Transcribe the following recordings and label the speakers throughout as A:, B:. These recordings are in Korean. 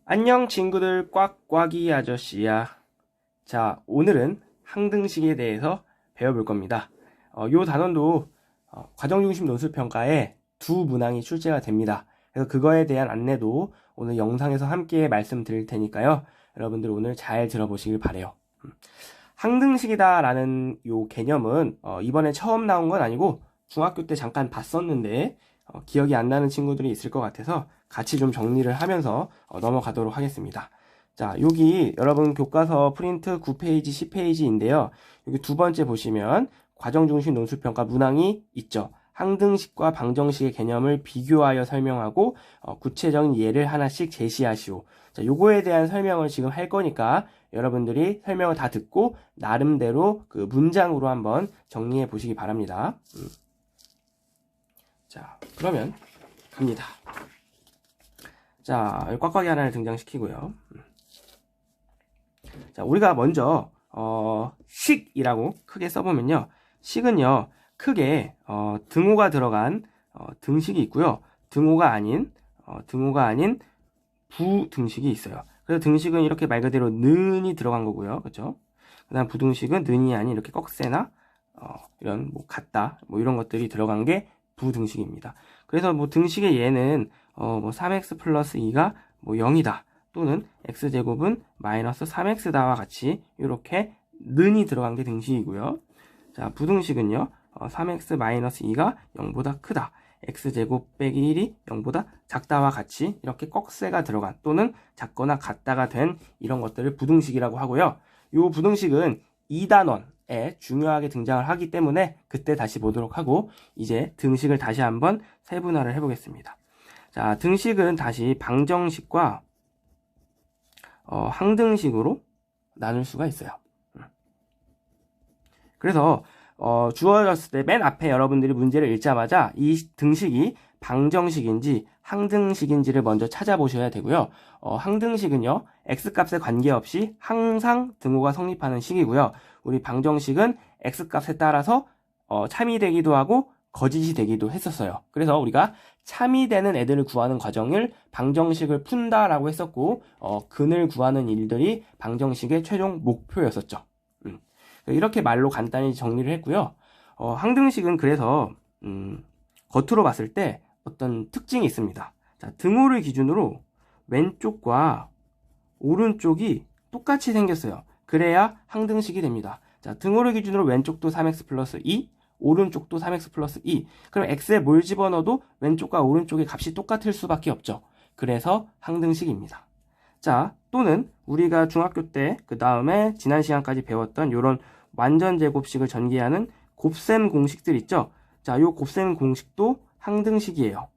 A: 안녕 친구들, 꽉꽉이 아저씨야. 자, 오늘은 항등식에 대해서 배워볼 겁니다. 요 단원도 과정중심 논술평가에 두 문항이 출제가 됩니다. 그래서 그거에 대한 안내도 오늘 영상에서 함께 말씀드릴 테니까요. 여러분들 오늘 잘 들어보시길 바래요. 항등식이다 라는 요 개념은 이번에 처음 나온 건 아니고 중학교 때 잠깐 봤었는데 기억이 안 나는 친구들이 있을 것 같아서 같이 좀 정리를 하면서 넘어가도록 하겠습니다. 자, 여기 여러분 교과서 프린트 9페이지, 10페이지인데요. 여기 두 번째 보시면 과정중심 논술평가 문항이 있죠. 항등식과 방정식의 개념을 비교하여 설명하고 구체적인 예를 하나씩 제시하시오. 자, 요거에 대한 설명을 지금 할 거니까 여러분들이 설명을 다 듣고 나름대로 그 문장으로 한번 정리해 보시기 바랍니다. 자, 그러면 갑니다. 자, 꽉꽉이 하나를 등장시키고요. 자, 우리가 먼저 식이라고 크게 써보면요. 식은요, 크게 등호가 들어간 등식이 있고요. 등호가 아닌 부등식이 있어요. 그래서 등식은 이렇게 말 그대로 는이 들어간 거고요. 그렇죠? 그다음 부등식은 는이 아닌 이렇게 꺽쇠나 이런 뭐 같다 뭐 이런 것들이 들어간 게 부등식입니다. 그래서 뭐 등식의 예는 뭐 3x 플러스 2가 뭐 0이다 또는 x제곱은 마이너스 3x다와 같이 이렇게 는이 들어간 게 등식이고요. 자, 부등식은요 3x 마이너스 2가 0보다 크다, x제곱 빼기 1이 0보다 작다와 같이 이렇게 꺽쇠가 들어간 또는 작거나 같다가 된 이런 것들을 부등식이라고 하고요. 이 부등식은 2단원에 중요하게 등장을 하기 때문에 그때 다시 보도록 하고, 이제 등식을 다시 한번 세분화를 해보겠습니다. 자, 등식은 다시 방정식과 항등식으로 나눌 수가 있어요. 그래서 주어졌을 때 맨 앞에 여러분들이 문제를 읽자마자 이 등식이 방정식인지 항등식인지를 먼저 찾아보셔야 되고요. 항등식은요, x값에 관계없이 항상 등호가 성립하는 식이고요. 우리 방정식은 x값에 따라서 참이 되기도 하고 거짓이 되기도 했었어요. 그래서 우리가 참이 되는 애들을 구하는 과정을 방정식을 푼다라고 했었고, 근을 구하는 일들이 방정식의 최종 목표였었죠. 이렇게 말로 간단히 정리를 했고요. 항등식은 그래서 겉으로 봤을 때 어떤 특징이 있습니다. 자, 등호를 기준으로 왼쪽과 오른쪽이 똑같이 생겼어요. 그래야 항등식이 됩니다. 자, 등호를 기준으로 왼쪽도 3x 플러스 2, 오른쪽도 3x 플러스 2. 그럼 x에 뭘 집어넣어도 왼쪽과 오른쪽의 값이 똑같을 수밖에 없죠. 그래서 항등식입니다. 자, 또는 우리가 중학교 때 그 다음에 지난 시간까지 배웠던 이런 완전 제곱식을 전개하는 곱셈 공식들 있죠. 자, 요 곱셈 공식도 항등식이에요.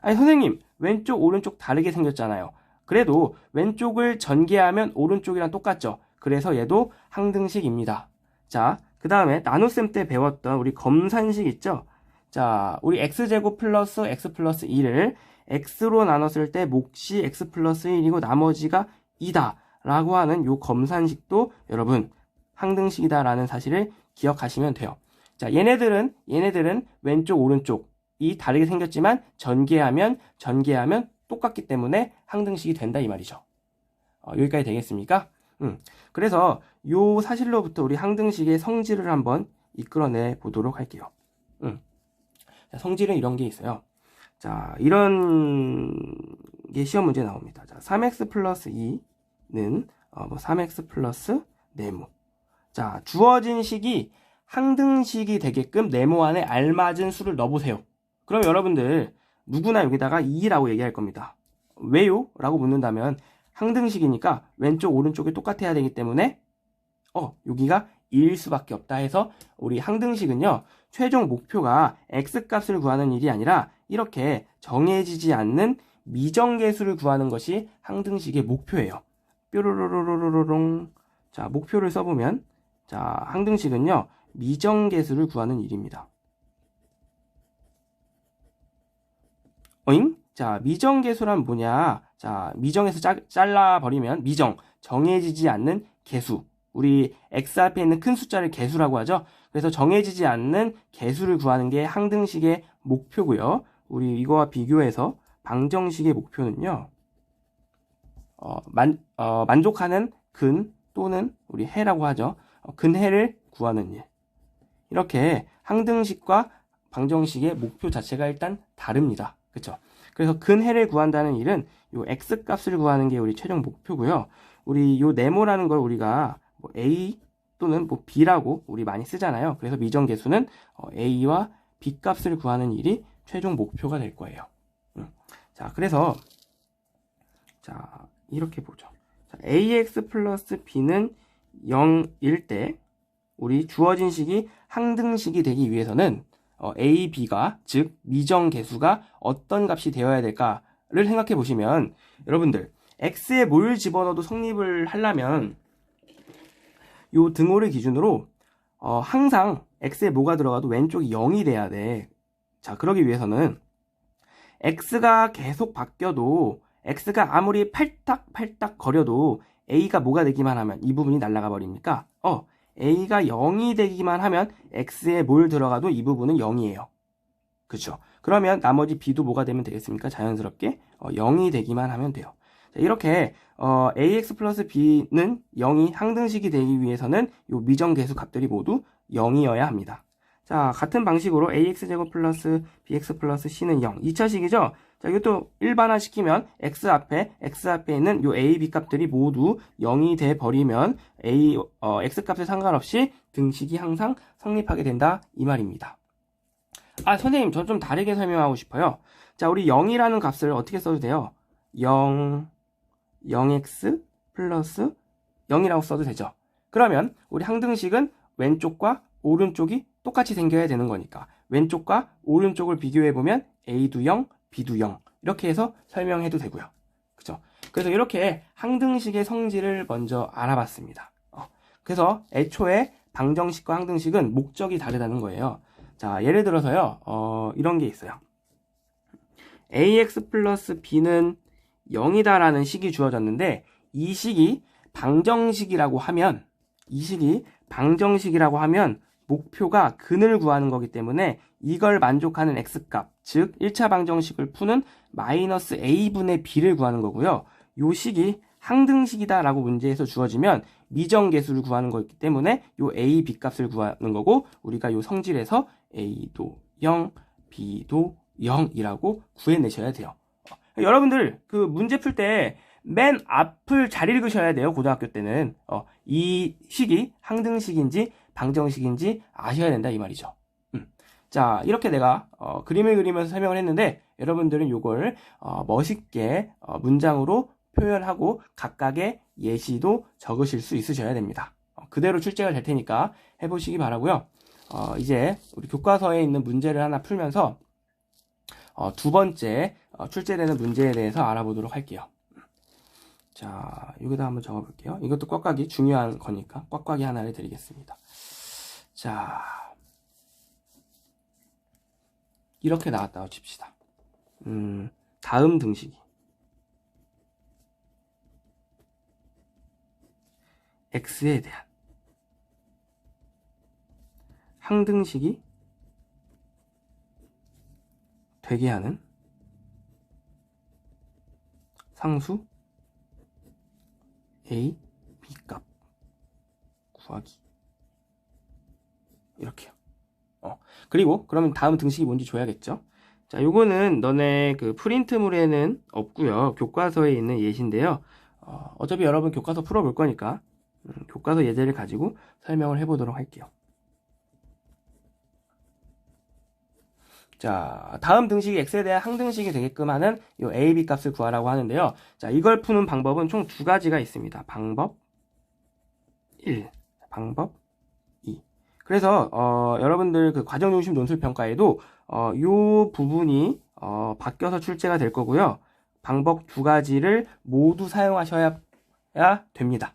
A: 아니 선생님, 왼쪽 오른쪽 다르게 생겼잖아요. 그래도 왼쪽을 전개하면 오른쪽이랑 똑같죠. 그래서 얘도 항등식입니다. 자, 그 다음에 나눗셈 때 배웠던 우리 검산식 있죠. 자, 우리 x제곱 플러스 x 플러스 2를 x로 나눴을 때 몫이 x 플러스 1이고 나머지가 2다 라고 하는 요 검산식도 여러분 항등식이다 라는 사실을 기억하시면 돼요. 자, 얘네들은 왼쪽 오른쪽이 다르게 생겼지만 전개하면 똑같기 때문에 항등식이 된다 이 말이죠. 여기까지 되겠습니까? 그래서 요 사실로부터 우리 항등식의 성질을 한번 이끌어내 보도록 할게요. 자, 성질은 이런 게 있어요. 자, 이런 게 시험 문제 나옵니다. 자, 3x 플러스 2는 3x 플러스 네모. 자, 주어진 식이 항등식이 되게끔 네모 안에 알맞은 수를 넣어보세요. 그럼 여러분들 누구나 여기다가 2라고 얘기할 겁니다. 왜요? 라고 묻는다면 항등식이니까 왼쪽 오른쪽이 똑같아야 되기 때문에 여기가 2일 수밖에 없다 해서 우리 항등식은요, 최종 목표가 x값을 구하는 일이 아니라 이렇게 정해지지 않는 미정계수를 구하는 것이 항등식의 목표예요. 뾰로로로로롱. 자, 목표를 써보면, 자, 항등식은요, 미정계수를 구하는 일입니다. 어잉? 자, 미정계수란 뭐냐? 자, 미정에서 잘라버리면 정해지지 않는 계수. 우리 x 앞에 있는 큰 숫자를 계수라고 하죠. 그래서 정해지지 않는 계수를 구하는 게 항등식의 목표고요. 우리 이거와 비교해서 방정식의 목표는요, 만족하는 근 또는 우리 해라고 하죠. 근해를 구하는 일. 이렇게 항등식과 방정식의 목표 자체가 일단 다릅니다. 그쵸? 그래서 근해를 구한다는 일은 요 x 값을 구하는 게 우리 최종 목표고요. 우리 요 네모라는 걸 우리가 뭐 a 또는 뭐 b라고 우리 많이 쓰잖아요. 그래서 미정계수는 a와 b 값을 구하는 일이 최종 목표가 될 거예요. 자, 그래서 자, 이렇게 보죠. 자, ax 플러스 b는 0일 때 우리 주어진 식이 항등식이 되기 위해서는 a, b가 즉 미정계수가 어떤 값이 되어야 될까를 생각해 보시면 여러분들 x에 뭘 집어넣어도 성립을 하려면 요 등호를 기준으로 항상 x에 뭐가 들어가도 왼쪽이 0이 돼야 돼. 자, 그러기 위해서는 x가 계속 바뀌어도 x가 아무리 팔딱팔딱 거려도 a가 뭐가 되기만 하면 이 부분이 날아가 버립니까? a가 0이 되기만 하면 x에 뭘 들어가도 이 부분은 0이에요. 그렇죠? 그러면 나머지 b도 뭐가 되면 되겠습니까? 자연스럽게 0이 되기만 하면 돼요. 자, 이렇게 ax 플러스 b는 0이 항등식이 되기 위해서는 이 미정계수 값들이 모두 0이어야 합니다. 자, 같은 방식으로 ax제곱 플러스 bx 플러스 c는 0. 2차식이죠? 자, 이것도 일반화 시키면 x 앞에 있는 요 a, b 값들이 모두 0이 돼 버리면 x 값에 상관없이 등식이 항상 성립하게 된다 이 말입니다. 아, 선생님, 전 좀 다르게 설명하고 싶어요. 자, 우리 0이라는 값을 어떻게 써도 돼요? 0x 플러스 0이라고 써도 되죠. 그러면 우리 항등식은 왼쪽과 오른쪽이 똑같이 생겨야 되는 거니까 왼쪽과 오른쪽을 비교해보면 a도 0, b도 0 이렇게 해서 설명해도 되고요. 그죠? 그래서 이렇게 항등식의 성질을 먼저 알아봤습니다. 그래서 애초에 방정식과 항등식은 목적이 다르다는 거예요. 자, 예를 들어서요, 이런 게 있어요. ax 플러스 b는 0이다라는 식이 주어졌는데 이 식이 방정식이라고 하면 목표가 근을 구하는 거기 때문에 이걸 만족하는 x값, 즉 1차 방정식을 푸는 마이너스 a분의 b를 구하는 거고요. 요 식이 항등식이다 라고 문제에서 주어지면 미정계수를 구하는 거기 때문에 요 a, b 값을 구하는 거고 우리가 요 성질에서 a도 0, b도 0이라고 구해내셔야 돼요. 여러분들 그 문제 풀 때 맨 앞을 잘 읽으셔야 돼요. 고등학교 때는 이 식이 항등식인지 방정식인지 아셔야 된다 이 말이죠. 자, 이렇게 내가 그림을 그리면서 설명을 했는데 여러분들은 이걸 멋있게 문장으로 표현하고 각각의 예시도 적으실 수 있으셔야 됩니다. 그대로 출제가 될 테니까 해보시기 바라고요. 이제 우리 교과서에 있는 문제를 하나 풀면서 두 번째 출제되는 문제에 대해서 알아보도록 할게요. 자, 여기다 한번 적어볼게요. 이것도 꽉꽉이 중요한 거니까 꽉꽉이 하나를 드리겠습니다. 자, 이렇게 나왔다고 칩시다. 다음 등식이 x에 대한 항등식이 되게 하는 상수 a, b 값 구하기. 이렇게요. 그리고 그러면 다음 등식이 뭔지 줘야겠죠. 자, 요거는 너네 그 프린트물에는 없고요. 교과서에 있는 예시인데요. 어차피 여러분 교과서 풀어볼 거니까 교과서 예제를 가지고 설명을 해보도록 할게요. 자, 다음 등식이 x에 대한 항등식이 되게끔 하는 요 a, b 값을 구하라고 하는데요. 자, 이걸 푸는 방법은 총 두 가지가 있습니다. 방법 1, 방법 2. 그래서 여러분들 그 과정중심 논술평가에도 요 부분이 바뀌어서 출제가 될 거고요. 방법 두 가지를 모두 사용하셔야 됩니다.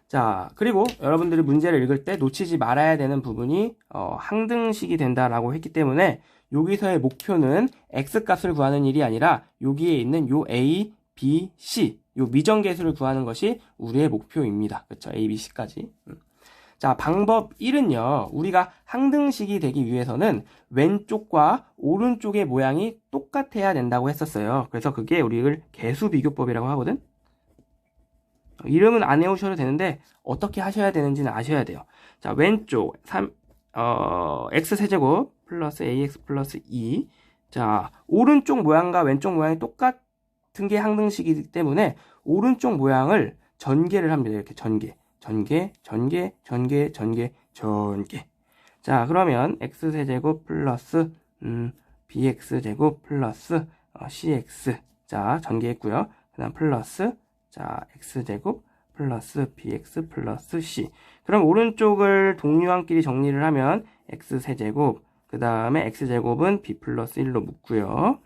A: 자, 그리고 여러분들이 문제를 읽을 때 놓치지 말아야 되는 부분이 항등식이 된다라고 했기 때문에 여기서의 목표는 x값을 구하는 일이 아니라 여기에 있는 요 a, b, c 요 미정계수를 구하는 것이 우리의 목표입니다. 그렇죠? a, b, c까지. 자, 방법 1은요. 우리가 항등식이 되기 위해서는 왼쪽과 오른쪽의 모양이 똑같아야 된다고 했었어요. 그래서 그게 우리를 개수비교법이라고 하거든. 이름은 안 외우셔도 되는데 어떻게 하셔야 되는지는 아셔야 돼요. 자, 왼쪽 x세제곱 플러스 ax 플러스 2. 자, 오른쪽 모양과 왼쪽 모양이 똑같은 게 항등식이기 때문에 오른쪽 모양을 전개를 합니다. 이렇게 전개. 자, 그러면 x세제곱 플러스 bx제곱 플러스 cx. 자, 전개했고요. 그 다음 플러스 자, x제곱 플러스 bx 플러스 c. 그럼 오른쪽을 동류항끼리 정리를 하면 x세제곱, 그 다음에 x제곱은 b 플러스 1로 묶고요.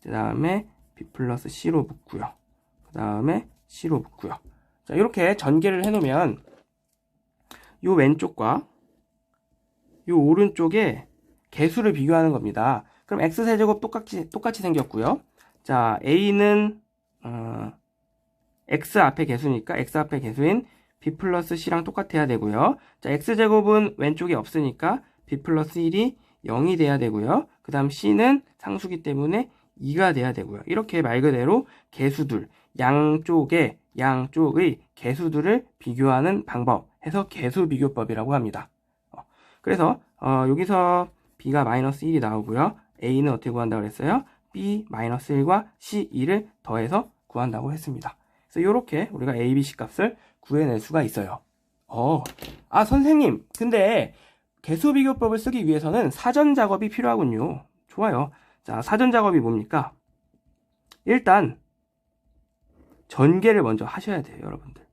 A: 그 다음에 b 플러스 c로 묶고요. 그 다음에 c로 묶고요. 자, 이렇게 전개를 해놓으면 요 왼쪽과 요 오른쪽에 개수를 비교하는 겁니다. 그럼 x세제곱 똑같이 생겼고요. 자, a는 x 앞에 개수니까 x 앞에 개수인 b 플러스 c랑 똑같아야 되고요. 자, x제곱은 왼쪽에 없으니까 b 플러스 1이 0이 돼야 되고요. 그 다음 c는 상수기 때문에 2가 돼야 되고요. 이렇게 말 그대로 개수들, 양쪽의 개수들을 비교하는 방법 해서 개수비교법이라고 합니다. 그래서 여기서 b가 마이너스 1이 나오고요. a는 어떻게 구한다고 그랬어요? b 마이너스 1과 c 2를 더해서 구한다고 했습니다. 그래서 이렇게 우리가 a, b, c 값을 구해낼 수가 있어요. 선생님, 근데 개수비교법을 쓰기 위해서는 사전 작업이 필요하군요. 좋아요. 자, 사전 작업이 뭡니까? 일단 전개를 먼저 하셔야 돼요, 여러분들.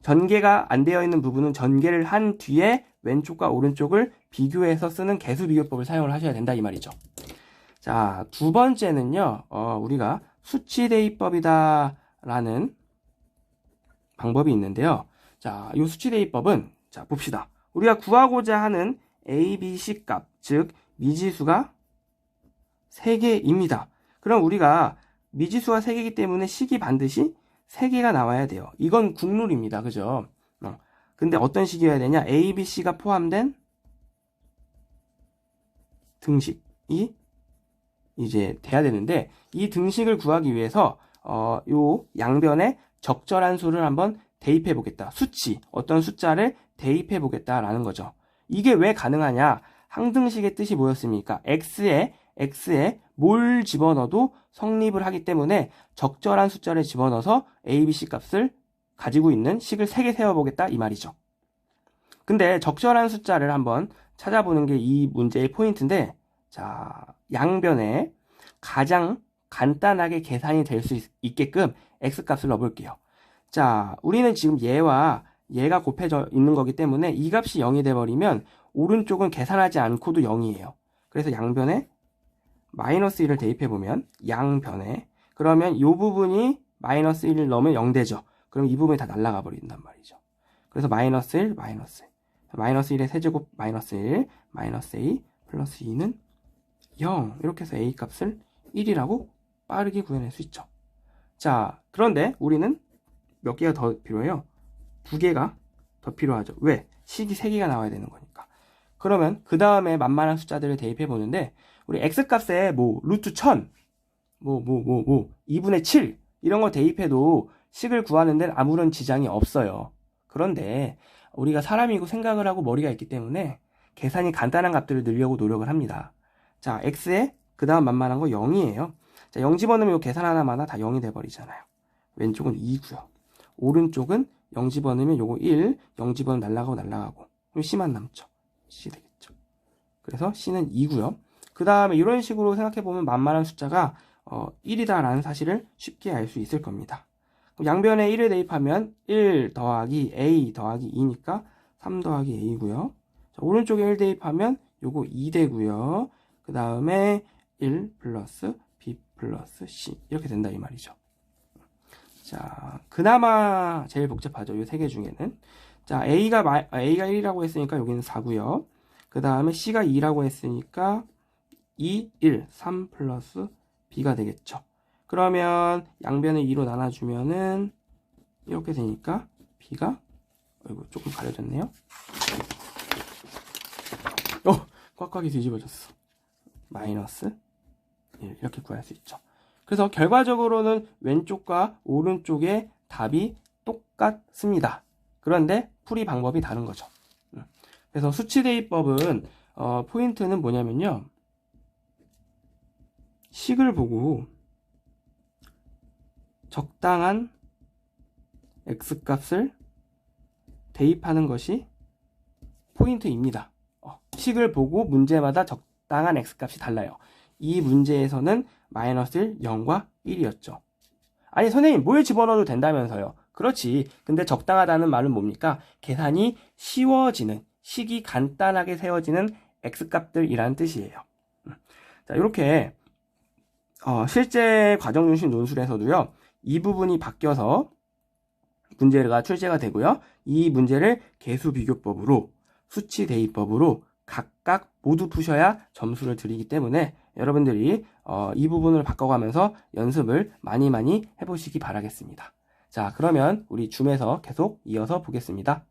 A: 전개가 안 되어 있는 부분은 전개를 한 뒤에 왼쪽과 오른쪽을 비교해서 쓰는 개수비교법을 사용을 하셔야 된다 이 말이죠. 자, 두 번째는요, 우리가 수치대입법이다 라는 방법이 있는데요. 자, 이 수치대입법은, 자, 봅시다. 우리가 구하고자 하는 a, b, c 값, 즉 미지수가 3개입니다. 그럼 우리가 미지수가 3개이기 때문에 식이 반드시 3개가 나와야 돼요. 이건 국룰입니다. 그죠? 근데 어떤 식이어야 되냐? a, b, c가 포함된 등식이 이제 돼야 되는데, 이 등식을 구하기 위해서 요 양변에 적절한 수를 한번 대입해 보겠다. 수치, 어떤 숫자를 대입해 보겠다라는 거죠. 이게 왜 가능하냐? 항등식의 뜻이 뭐였습니까? x에 뭘 집어넣어도 성립을 하기 때문에 적절한 숫자를 집어넣어서 a, b, c 값을 가지고 있는 식을 3개 세워보겠다 이 말이죠. 근데 적절한 숫자를 한번 찾아보는 게 이 문제의 포인트인데, 자, 양변에 가장 간단하게 계산이 될 수 있게끔 x값을 넣어볼게요. 자, 우리는 지금 얘와 얘가 곱해져 있는 거기 때문에 이 값이 0이 돼버리면 오른쪽은 계산하지 않고도 0이에요. 그래서 양변에 마이너스 1을 대입해보면 양변에 그러면 이 부분이 마이너스 1을 넣으면 0 되죠. 그럼 이 부분이 다 날아가 버린단 말이죠. 그래서 마이너스 1, 마이너스 1. 마이너스 1의 세제곱 마이너스 1, 마이너스 a 플러스 2는 0. 이렇게 해서 a 값을 1이라고 빠르게 구해낼 수 있죠. 자, 그런데 우리는 몇 개가 더 필요해요? 2개가 더 필요하죠. 왜? 식이 3개가 나와야 되는 거니까. 그러면 그 다음에 만만한 숫자들을 대입해 보는데, 우리 x값에 루트 1000, 2분의 7 이런 거 대입해도 식을 구하는 데는 아무런 지장이 없어요. 그런데 우리가 사람이고 생각을 하고 머리가 있기 때문에 계산이 간단한 값들을 넣으려고 노력을 합니다. 자, x에 그 다음 만만한 거 0이에요. 자, 0 집어넣으면 계산 하나마다 다 0이 돼버리잖아요. 왼쪽은 2고요. 오른쪽은 0 집어넣으면 요거 1, 0 집어넣으면 날라가고 그럼 c만 남죠. c 되겠죠. 그래서 c는 2고요. 그 다음에 이런 식으로 생각해보면 만만한 숫자가 1이다 라는 사실을 쉽게 알 수 있을 겁니다. 양변에 1을 대입하면 1 더하기 a 더하기 2니까 3 더하기 a고요. 자, 오른쪽에 1 대입하면 요거 2 되고요. 그 다음에 1 플러스 b 플러스 c 이렇게 된다 이 말이죠. 자, 그나마 제일 복잡하죠. 이 세 개 중에는. 자, A가 1이라고 했으니까 여기는 4고요. 그 다음에 C가 2라고 했으니까 2, 1, 3 플러스 B가 되겠죠. 그러면 양변을 2로 나눠주면은 이렇게 되니까 B가 아이고, 조금 가려졌네요. 꽉꽉이 뒤집어졌어. 마이너스 1 이렇게 구할 수 있죠. 그래서 결과적으로는 왼쪽과 오른쪽의 답이 똑같습니다. 그런데 풀이 방법이 다른 거죠. 그래서 수치대입법은 포인트는 뭐냐면요. 식을 보고 적당한 x값을 대입하는 것이 포인트입니다. 식을 보고 문제마다 적당한 x값이 달라요. 이 문제에서는 마이너스 1, 0과 1이었죠. 아니 선생님 뭘 집어넣어도 된다면서요. 그렇지. 근데 적당하다는 말은 뭡니까? 계산이 쉬워지는, 식이 간단하게 세워지는 x값들이라는 뜻이에요. 자, 이렇게 실제 과정중심 논술에서도요. 이 부분이 바뀌어서 문제가 출제가 되고요. 이 문제를 계수비교법으로, 수치대입법으로 각각 모두 푸셔야 점수를 드리기 때문에 여러분들이 이 부분을 바꿔가면서 연습을 많이 해보시기 바라겠습니다. 자, 그러면 우리 줌에서 계속 이어서 보겠습니다.